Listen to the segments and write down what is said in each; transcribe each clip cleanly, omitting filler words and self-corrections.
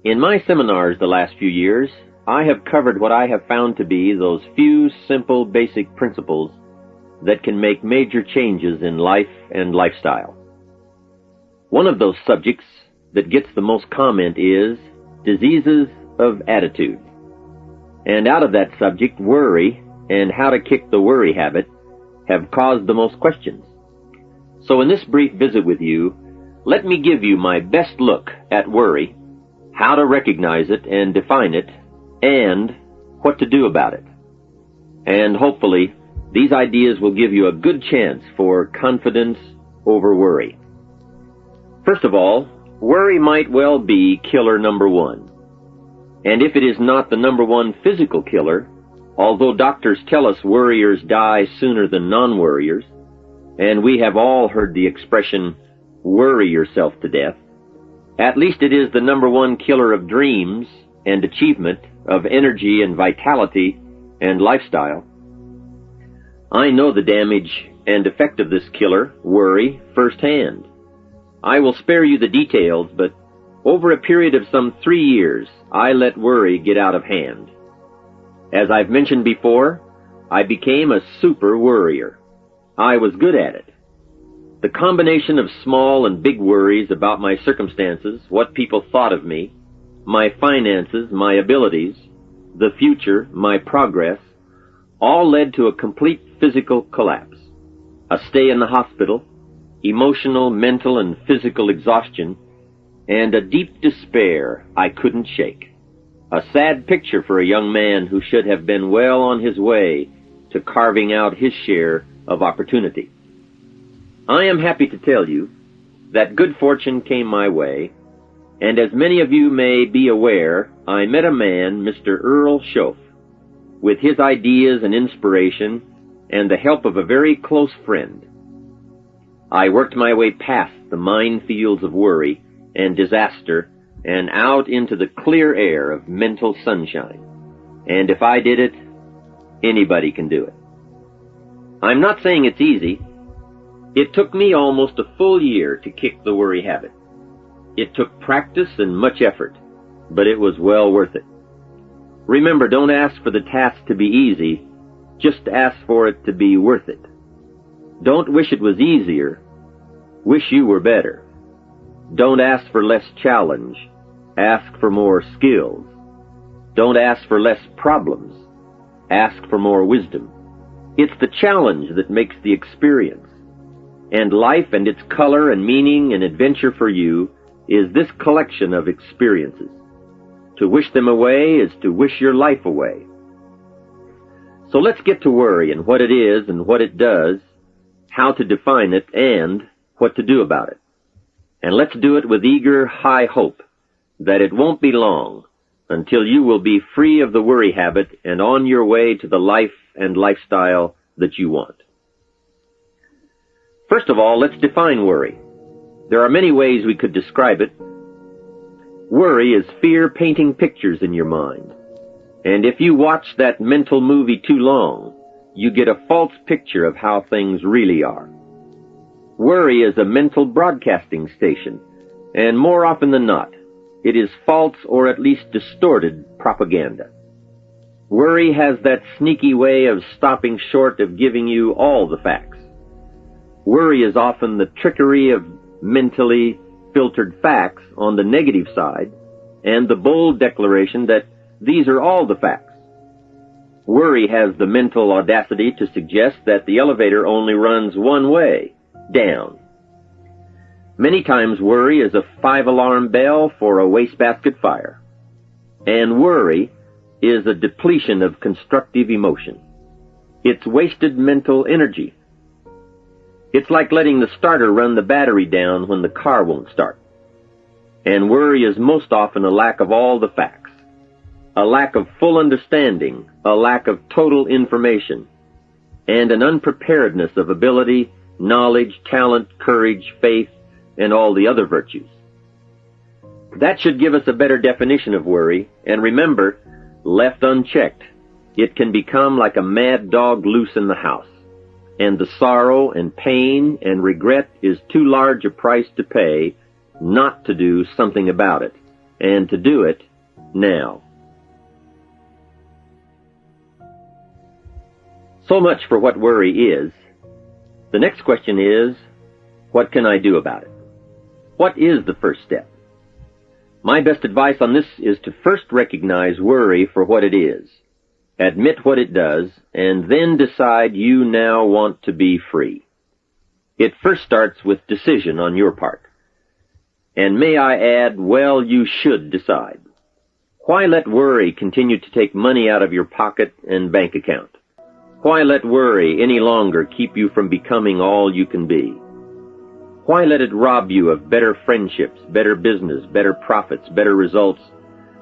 In my seminars the last few years, I have covered what I have found to be those few simple basic principles that can make major changes in life and lifestyle. One of those subjects that gets the most comment is diseases of attitude. And out of that subject, worry and how to kick the worry habit have caused the most questions. So in this brief visit with you, let me give you my best look at worry, how to recognize it and define it, and what to do about it. And hopefully, these ideas will give you a good chance for confidence over worry. First of all, worry might well be killer number one. And if it is not the number one physical killer, although doctors tell us worriers die sooner than non-worriers, and we have all heard the expression, worry yourself to death, at least it is the number one killer of dreams and achievement, of energy and vitality and lifestyle. I know the damage and effect of this killer, worry, firsthand. I will spare you the details, but over a period of some 3 years, I let worry get out of hand. As I've mentioned before, I became a super worrier. I was good at it. The combination of small and big worries about my circumstances, what people thought of me, my finances, my abilities, the future, my progress, all led to a complete physical collapse, a stay in the hospital, emotional, mental, and physical exhaustion, and a deep despair I couldn't shake. A sad picture for a young man who should have been well on his way to carving out his share of opportunity. I am happy to tell you that good fortune came my way, and as many of you may be aware, I met a man, Mr. Earl Schoaf, with his ideas and inspiration and the help of a very close friend. I worked my way past the minefields of worry and disaster and out into the clear air of mental sunshine. And if I did it, anybody can do it. I'm not saying it's easy. It took me almost a full year to kick the worry habit. It took practice and much effort, but it was well worth it. Remember, don't ask for the task to be easy, just ask for it to be worth it. Don't wish it was easier, wish you were better. Don't ask for less challenge, ask for more skills. Don't ask for less problems, ask for more wisdom. It's the challenge that makes the experience. And life and its color and meaning and adventure for you is this collection of experiences. To wish them away is to wish your life away. So let's get to worry and what it is and what it does, how to define it, and what to do about it. And let's do it with eager, high hope that it won't be long until you will be free of the worry habit and on your way to the life and lifestyle that you want. First of all, let's define worry. There are many ways we could describe it. Worry is fear painting pictures in your mind. And if you watch that mental movie too long, you get a false picture of how things really are. Worry is a mental broadcasting station, and more often than not, it is false or at least distorted propaganda. Worry has that sneaky way of stopping short of giving you all the facts. Worry is often the trickery of mentally filtered facts on the negative side and the bold declaration that these are all the facts. Worry has the mental audacity to suggest that the elevator only runs one way, down. Many times worry is a 5-alarm bell for a wastebasket fire. And worry is a depletion of constructive emotion. It's wasted mental energy. It's like letting the starter run the battery down when the car won't start. And worry is most often a lack of all the facts, a lack of full understanding, a lack of total information, and an unpreparedness of ability, knowledge, talent, courage, faith, and all the other virtues. That should give us a better definition of worry, and remember, left unchecked, it can become like a mad dog loose in the house. And the sorrow and pain and regret is too large a price to pay not to do something about it. and to do it now. So much for what worry is. The next question is, what can I do about it? What is the first step? My best advice on this is to first recognize worry for what it is, admit what it does, and then decide you now want to be free. It first starts with decision on your part. And may I add, well, you should decide. Why let worry continue to take money out of your pocket and bank account? Why let worry any longer keep you from becoming all you can be? Why let it rob you of better friendships, better business, better profits, better results,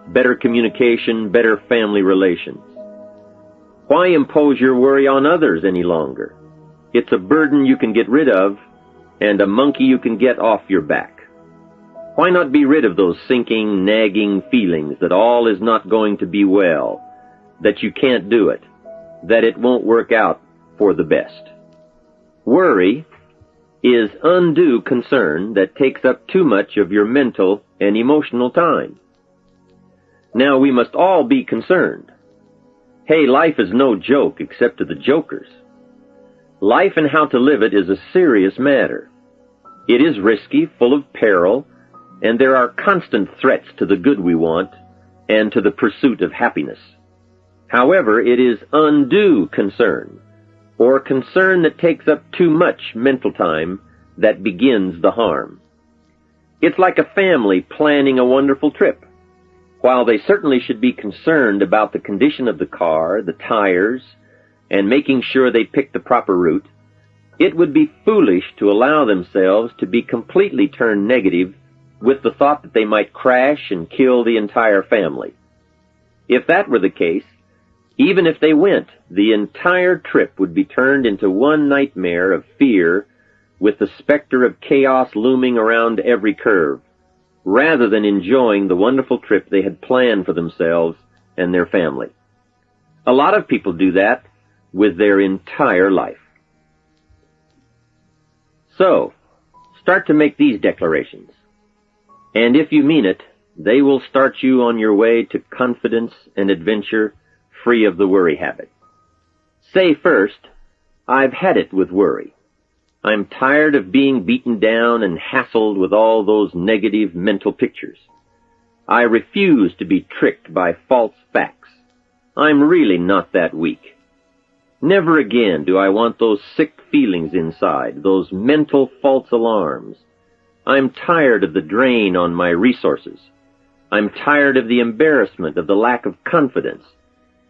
better communication, better family relations? Why impose your worry on others any longer? It's a burden you can get rid of and a monkey you can get off your back. Why not be rid of those sinking, nagging feelings that all is not going to be well, that you can't do it, that it won't work out for the best? Worry is undue concern that takes up too much of your mental and emotional time. Now, we must all be concerned. Hey, life is no joke except to the jokers. Life and how to live it is a serious matter. It is risky, full of peril, and there are constant threats to the good we want and to the pursuit of happiness. However, it is undue concern, or concern that takes up too much mental time, that begins the harm. It's like a family planning a wonderful trip. While they certainly should be concerned about the condition of the car, the tires, and making sure they pick the proper route, it would be foolish to allow themselves to be completely turned negative with the thought that they might crash and kill the entire family. If that were the case, even if they went, the entire trip would be turned into one nightmare of fear with the specter of chaos looming around every curve, rather than enjoying the wonderful trip they had planned for themselves and their family. A lot of people do that with their entire life. So, start to make these declarations. And if you mean it, they will start you on your way to confidence and adventure, free of the worry habit. Say first, I've had it with worry. I'm tired of being beaten down and hassled with all those negative mental pictures. I refuse to be tricked by false facts. I'm really not that weak. Never again do I want those sick feelings inside, those mental false alarms. I'm tired of the drain on my resources. I'm tired of the embarrassment of the lack of confidence.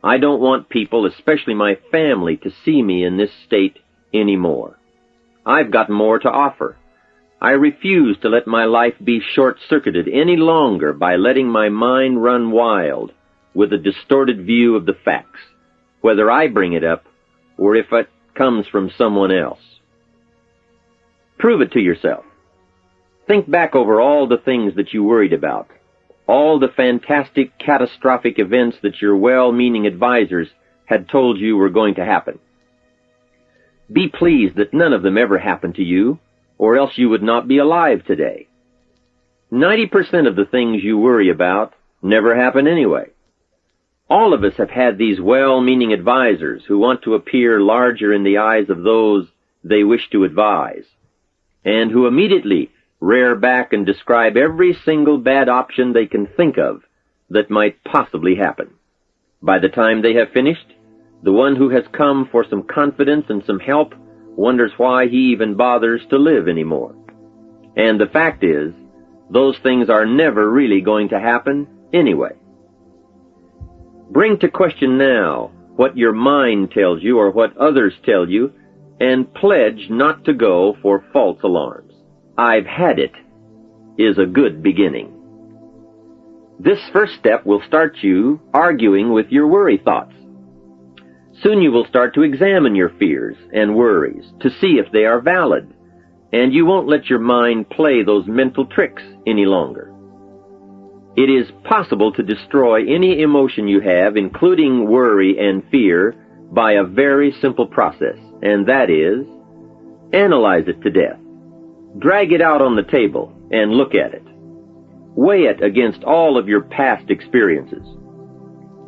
I don't want people, especially my family, to see me in this state anymore. I've got more to offer. I refuse to let my life be short-circuited any longer by letting my mind run wild with a distorted view of the facts, whether I bring it up or if it comes from someone else. Prove it to yourself. Think back over all the things that you worried about, all the fantastic, catastrophic events that your well-meaning advisors had told you were going to happen. Be pleased that none of them ever happened to you, or else you would not be alive today. 90% of the things you worry about never happen anyway. All of us have had these well-meaning advisors who want to appear larger in the eyes of those they wish to advise, and who immediately rear back and describe every single bad option they can think of that might possibly happen. By the time they have finished, the one who has come for some confidence and some help wonders why he even bothers to live anymore. And the fact is, those things are never really going to happen anyway. Bring to question now what your mind tells you or what others tell you, and pledge not to go for false alarms. I've had it is a good beginning. This first step will start you arguing with your worry thoughts. Soon you will start to examine your fears and worries to see if they are valid, and you won't let your mind play those mental tricks any longer. It is possible to destroy any emotion you have, including worry and fear, by a very simple process, and that is, analyze it to death. Drag it out on the table and look at it. Weigh it against all of your past experiences.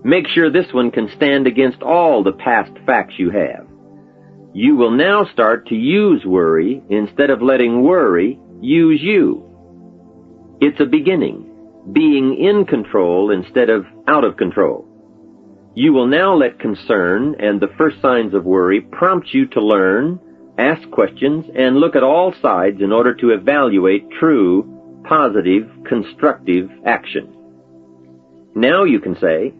Make sure this one can stand against all the past facts you have. You will now start to use worry instead of letting worry use you. It's a beginning, being in control instead of out of control. You will now let concern and the first signs of worry prompt you to learn, ask questions, and look at all sides in order to evaluate true, positive, constructive action. Now you can say,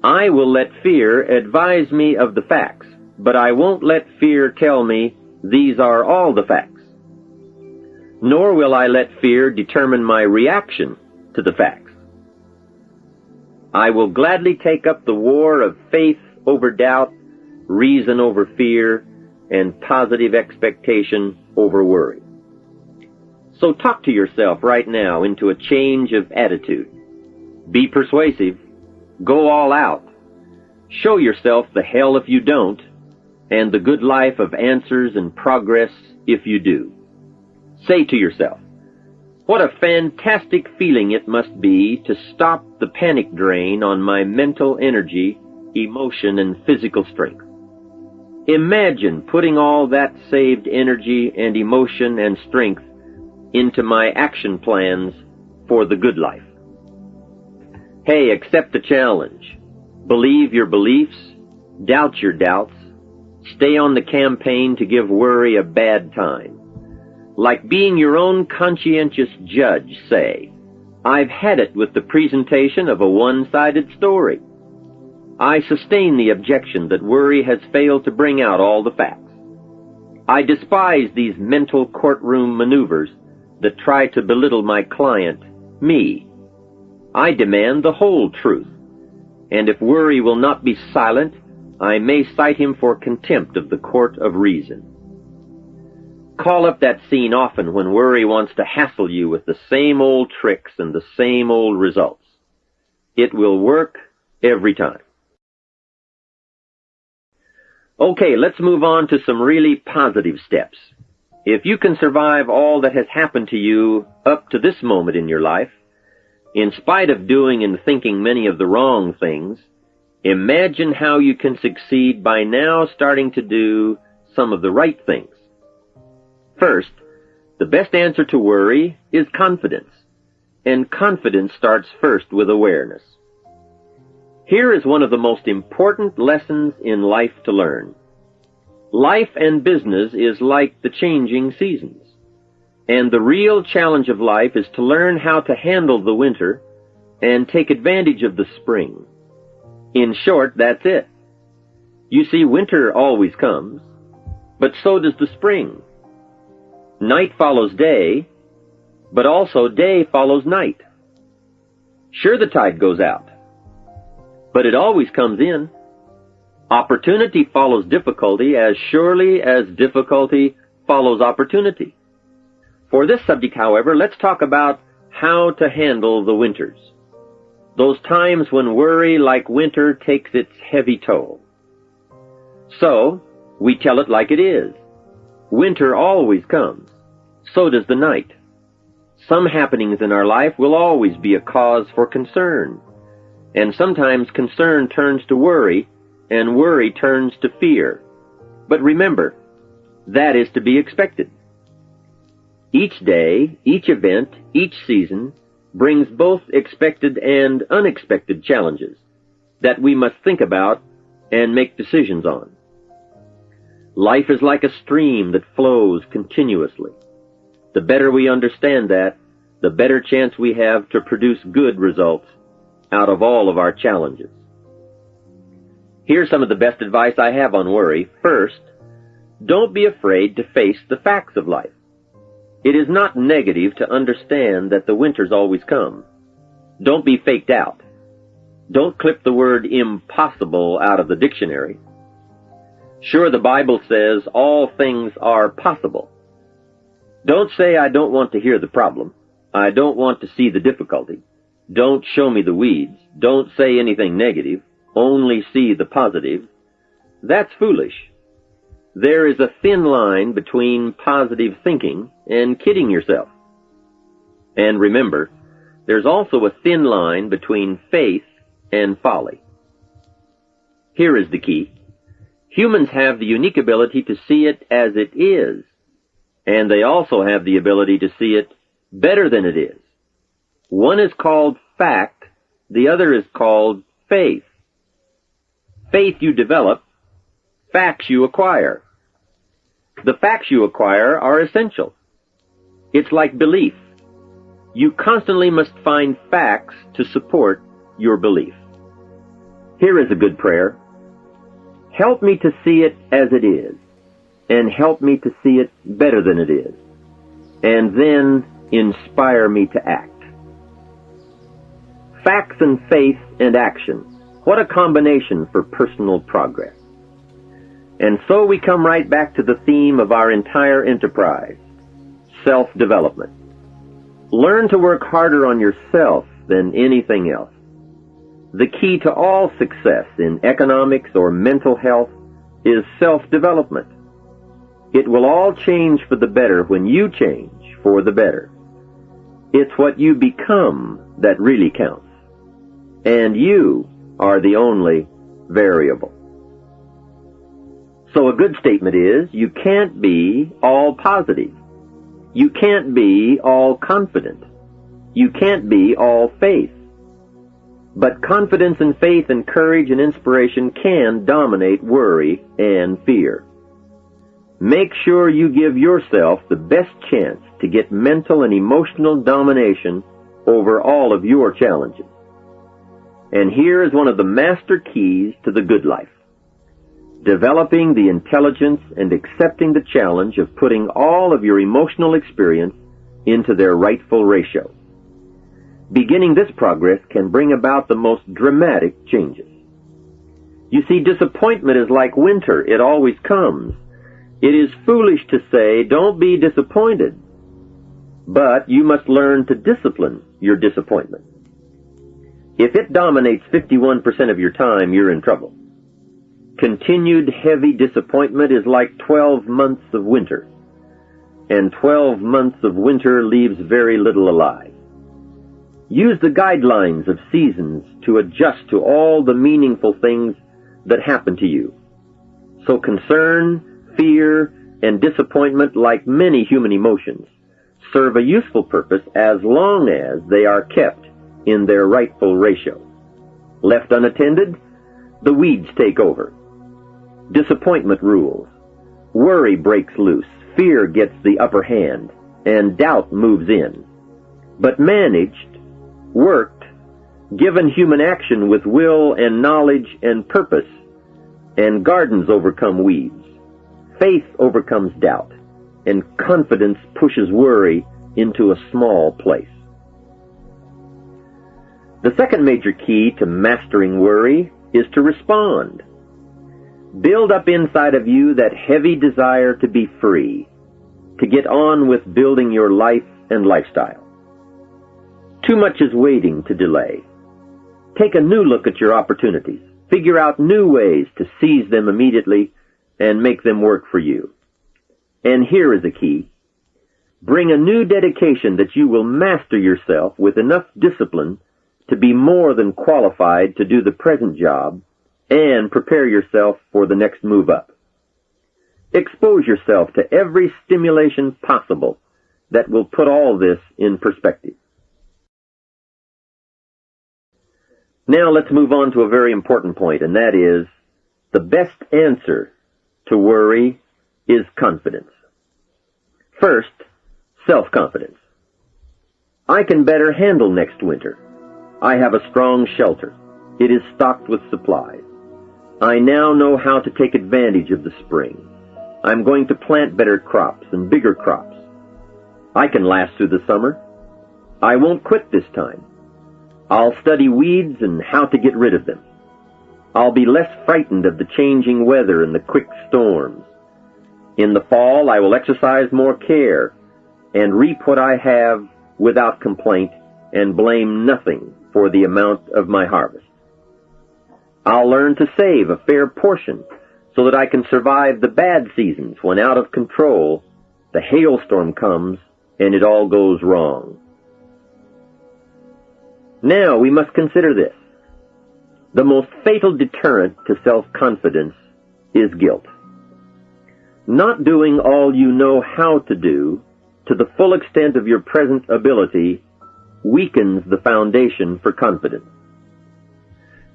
I will let fear advise me of the facts, but I won't let fear tell me these are all the facts. Nor will I let fear determine my reaction to the facts. I will gladly take up the war of faith over doubt, reason over fear, and positive expectation over worry. So talk to yourself right now into a change of attitude. Be persuasive. Go all out. Show yourself the hell if you don't, and the good life of answers and progress if you do. Say to yourself, what a fantastic feeling it must be to stop the panic drain on my mental energy, emotion, and physical strength. Imagine putting all that saved energy and emotion and strength into my action plans for the good life. Hey, accept the challenge. Believe your beliefs, doubt your doubts, stay on the campaign to give worry a bad time. Like being your own conscientious judge, say, I've had it with the presentation of a one-sided story. I sustain the objection that worry has failed to bring out all the facts. I despise these mental courtroom maneuvers that try to belittle my client, me. I demand the whole truth, and if worry will not be silent, I may cite him for contempt of the court of reason. Call up that scene often when worry wants to hassle you with the same old tricks and the same old results. It will work every time. Okay, let's move on to some really positive steps. If you can survive all that has happened to you up to this moment in your life, in spite of doing and thinking many of the wrong things, imagine how you can succeed by now starting to do some of the right things. First, the best answer to worry is confidence, and confidence starts first with awareness. Here is one of the most important lessons in life to learn. Life and business is like the changing seasons, and the real challenge of life is to learn how to handle the winter and take advantage of the spring. In short, that's it. You see, winter always comes, but so does the spring. Night follows day, but also day follows night. Sure, the tide goes out, but it always comes in. Opportunity follows difficulty as surely as difficulty follows opportunity. For this subject, however, let's talk about how to handle the winters. Those times when worry, like winter, takes its heavy toll. So, we tell it like it is. Winter always comes. So does the night. Some happenings in our life will always be a cause for concern. And sometimes concern turns to worry, and worry turns to fear. But remember, that is to be expected. Each day, each event, each season brings both expected and unexpected challenges that we must think about and make decisions on. Life is like a stream that flows continuously. The better we understand that, the better chance we have to produce good results out of all of our challenges. Here's some of the best advice I have on worry. First, don't be afraid to face the facts of life. It is not negative to understand that the winters always come. Don't be faked out. Don't clip the word impossible out of the dictionary. Sure, the Bible says all things are possible. Don't say, I don't want to hear the problem. I don't want to see the difficulty. Don't show me the weeds. Don't say anything negative. Only see the positive. That's foolish. There is a thin line between positive thinking and kidding yourself. And remember, there's also a thin line between faith and folly. Here is the key. Humans have the unique ability to see it as it is, and they also have the ability to see it better than it is. One is called fact, the other is called faith. Faith you develop, facts you acquire. The facts you acquire are essential. It's like belief. You constantly must find facts to support your belief. Here is a good prayer. Help me to see it as it is, and help me to see it better than it is, and then inspire me to act. Facts and faith and action. What a combination for personal progress. And so we come right back to the theme of our entire enterprise, self-development. Learn to work harder on yourself than anything else. The key to all success in economics or mental health is self-development. It will all change for the better when you change for the better. It's what you become that really counts. And you are the only variable. So a good statement is, you can't be all positive. You can't be all confident. You can't be all faith. But confidence and faith and courage and inspiration can dominate worry and fear. Make sure you give yourself the best chance to get mental and emotional domination over all of your challenges. And here is one of the master keys to the good life. Developing the intelligence and accepting the challenge of putting all of your emotional experience into their rightful ratio. Beginning this progress can bring about the most dramatic changes. You see, disappointment is like winter. It always comes. It is foolish to say, don't be disappointed. But you must learn to discipline your disappointment. If it dominates 51% of your time, you're in trouble. Continued heavy disappointment is like 12 months of winter. And 12 months of winter leaves very little alive. Use the guidelines of seasons to adjust to all the meaningful things that happen to you. So concern, fear, and disappointment, like many human emotions, serve a useful purpose as long as they are kept in their rightful ratio. Left unattended, the weeds take over. Disappointment rules. Worry breaks loose. Fear gets the upper hand, and doubt moves in. But managed, worked, given human action with will and knowledge and purpose, and gardens overcome weeds. Faith overcomes doubt, and confidence pushes worry into a small place. The second major key to mastering worry is to respond. Build up inside of you that heavy desire to be free, to get on with building your life and lifestyle. Too much is waiting to delay. Take a new look at your opportunities. Figure out new ways to seize them immediately and make them work for you. And here is the key. Bring a new dedication that you will master yourself with enough discipline to be more than qualified to do the present job and prepare yourself for the next move up. Expose yourself to every stimulation possible that will put all this in perspective. Now let's move on to a very important point, and that is, the best answer to worry is confidence. First, self-confidence. I can better handle next winter. I have a strong shelter. It is stocked with supplies. I now know how to take advantage of the spring. I'm going to plant better crops and bigger crops. I can last through the summer. I won't quit this time. I'll study weeds and how to get rid of them. I'll be less frightened of the changing weather and the quick storms. In the fall, I will exercise more care and reap what I have without complaint and blame nothing for the amount of my harvest. I'll learn to save a fair portion so that I can survive the bad seasons when out of control the hailstorm comes and it all goes wrong. Now we must consider this. The most fatal deterrent to self-confidence is guilt. Not doing all you know how to do to the full extent of your present ability weakens the foundation for confidence.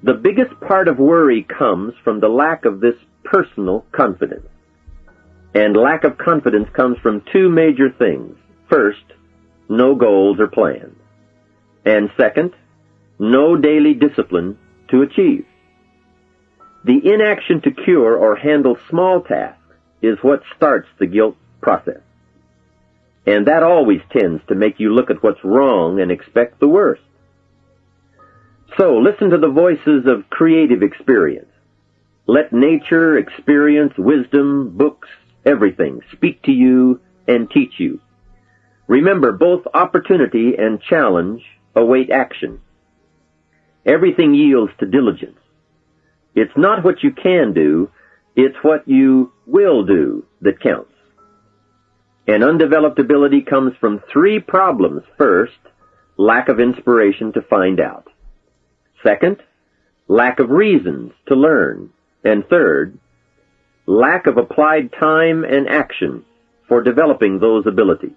The biggest part of worry comes from the lack of this personal confidence. And lack of confidence comes from two major things. First, no goals or plans. And second, no daily discipline to achieve. The inaction to cure or handle small tasks is what starts the guilt process. And that always tends to make you look at what's wrong and expect the worst. So listen to the voices of creative experience. Let nature, experience, wisdom, books, everything speak to you and teach you. Remember, both opportunity and challenge await action. Everything yields to diligence. It's not what you can do, it's what you will do that counts. And undeveloped ability comes from three problems. First, lack of inspiration to find out. Second, lack of reasons to learn. And third, lack of applied time and action for developing those abilities.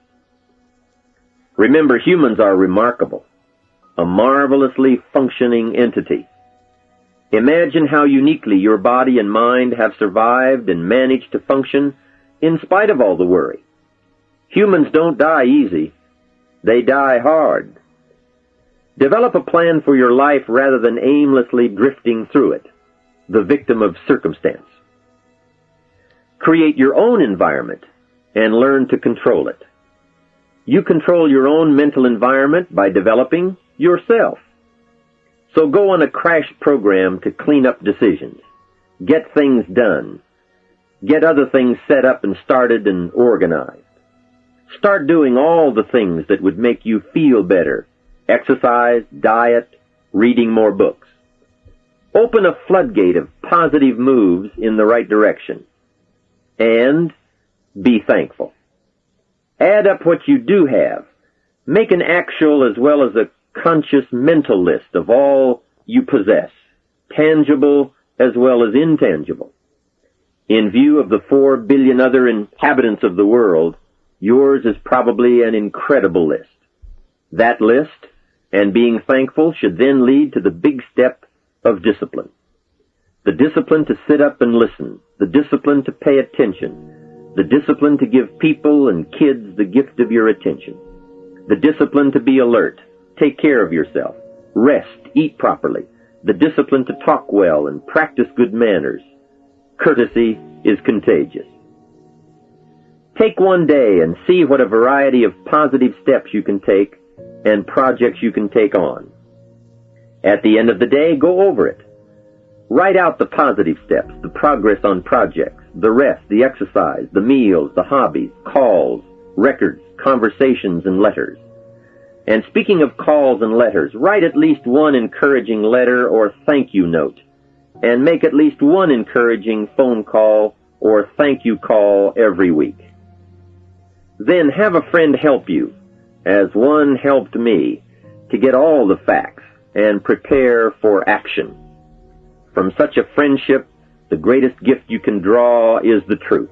Remember, humans are remarkable, a marvelously functioning entity. Imagine how uniquely your body and mind have survived and managed to function in spite of all the worry. Humans don't die easy. They die hard. Develop a plan for your life rather than aimlessly drifting through it, the victim of circumstance. Create your own environment and learn to control it. You control your own mental environment by developing yourself. So go on a crash program to clean up decisions. Get things done. Get other things set up and started and organized. Start doing all the things that would make you feel better. Exercise, diet, reading more books. Open a floodgate of positive moves in the right direction. And be thankful. Add up what you do have. Make an actual as well as a conscious mental list of all you possess, tangible as well as intangible. In view of the 4 billion other inhabitants of the world, yours is probably an incredible list. That list, and being thankful, should then lead to the big step of discipline. The discipline to sit up and listen, the discipline to pay attention, the discipline to give people and kids the gift of your attention, the discipline to be alert, take care of yourself, rest, eat properly, the discipline to talk well and practice good manners. Courtesy is contagious. Take one day and see what a variety of positive steps you can take and projects you can take on. At the end of the day, go over it. Write out the positive steps, the progress on projects, the rest, the exercise, the meals, the hobbies, calls, records, conversations, and letters. And speaking of calls and letters, write at least one encouraging letter or thank you note, and make at least one encouraging phone call or thank you call every week. Then have a friend help you, as one helped me, to get all the facts and prepare for action. From such a friendship, the greatest gift you can draw is the truth.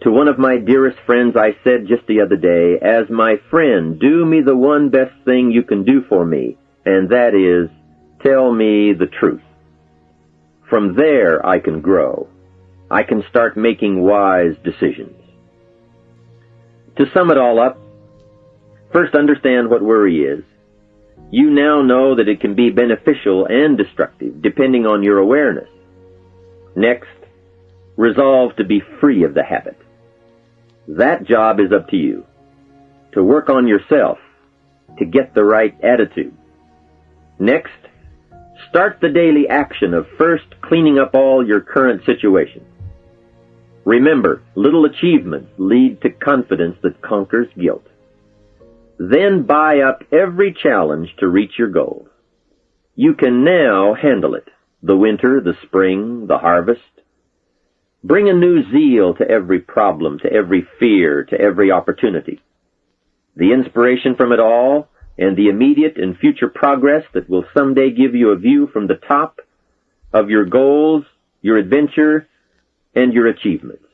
To one of my dearest friends I said just the other day, as my friend, do me the one best thing you can do for me, and that is, tell me the truth. From there I can grow. I can start making wise decisions. To sum it all up, first understand what worry is. You now know that it can be beneficial and destructive, depending on your awareness. Next, resolve to be free of the habit. That job is up to you. To work on yourself, to get the right attitude. Next, start the daily action of first cleaning up all your current situations. Remember, little achievements lead to confidence that conquers guilt. Then buy up every challenge to reach your goals. You can now handle it. The winter, the spring, the harvest. Bring a new zeal to every problem, to every fear, to every opportunity. The inspiration from it all and the immediate and future progress that will someday give you a view from the top of your goals, your adventure, and your achievements.